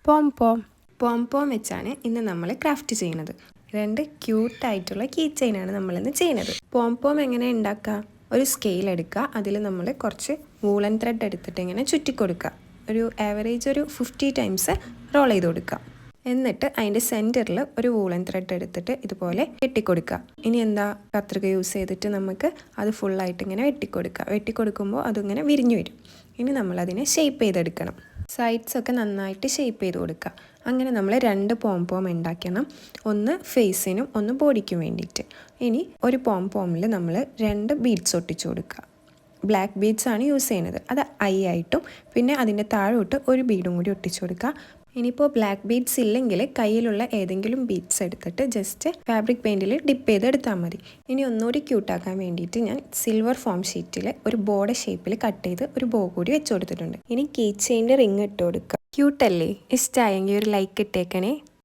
പോം പോം വെച്ചാണ് ഇന്ന് നമ്മൾ ക്രാഫ്റ്റ് ചെയ്യുന്നത്. 2 ക്യൂട്ടായിട്ടുള്ള കീ ചെയിനാണ് നമ്മളിന്ന് ചെയ്യുന്നത്. പോം എങ്ങനെ ഉണ്ടാക്കുക? ഒരു സ്കെയിൽ എടുക്കുക, അതിൽ നമ്മൾ കുറച്ച് വൂളൻ ത്രെഡ് എടുത്തിട്ട് ഇങ്ങനെ ചുറ്റിക്കൊടുക്കുക. ഒരു ആവറേജ് ഒരു 50 ടൈംസ് റോൾ ചെയ്ത് കൊടുക്കുക. എന്നിട്ട് അതിൻ്റെ സെൻറ്ററിൽ ഒരു വൂളൻ ത്രെഡ് എടുത്തിട്ട് ഇതുപോലെ വെട്ടിക്കൊടുക്കുക. ഇനി എന്താ, കത്രിക യൂസ് ചെയ്തിട്ട് നമുക്ക് അത് ഫുള്ളായിട്ട് ഇങ്ങനെ വെട്ടിക്കൊടുക്കുക. വെട്ടിക്കൊടുക്കുമ്പോൾ അതിങ്ങനെ വിരിഞ്ഞു വരും. ഇനി നമ്മളതിനെ ഷേപ്പ് ചെയ്തെടുക്കണം. സൈഡ്സൊക്കെ നന്നായിട്ട് ഷേപ്പ് ചെയ്ത് കൊടുക്കുക. അങ്ങനെ നമ്മൾ 2 പോം ഉണ്ടാക്കണം. ഒന്ന് ഫേസിനും ഒന്ന് ബോഡിക്കും വേണ്ടിയിട്ട്. ഇനി ഒരു പോമിൽ നമ്മൾ 2 ബീഡ്സ് ഒട്ടിച്ചു കൊടുക്കുക. ബ്ലാക്ക് ബീഡ്സ് ആണ് യൂസ് ചെയ്യുന്നത്. അത് ഐ ആയിട്ടും പിന്നെ അതിൻ്റെ താഴോട്ട് ഒരു ബീഡും കൂടി ഒട്ടിച്ചു കൊടുക്കുക. ഇനിയിപ്പോൾ ബ്ലാക്ക് ബീഡ്സ് ഇല്ലെങ്കിൽ കയ്യിലുള്ള ഏതെങ്കിലും ബീഡ്സ് എടുത്തിട്ട് ജസ്റ്റ് ഫാബ്രിക് പെയിൻറ്റിൽ ഡിപ്പ് ചെയ്തെടുത്താൽ മതി. ഇനി ഒന്നുകൂടി ക്യൂട്ടാക്കാൻ വേണ്ടിയിട്ട് ഞാൻ സിൽവർ ഫോം ഷീറ്റിൽ ഒരു ബോർഡ് ഷേപ്പിൽ കട്ട് ചെയ്ത് ഒരു ബോ കൂടി വെച്ച് കൊടുത്തിട്ടുണ്ട്. ഇനി കീ ചെയിൻ്റെ റിങ് ഇട്ട് കൊടുക്കുക. ക്യൂട്ടല്ലേ? ഇഷ്ടമായെങ്കിൽ ഒരു ലൈക്ക് ഇട്ടേക്കണേ.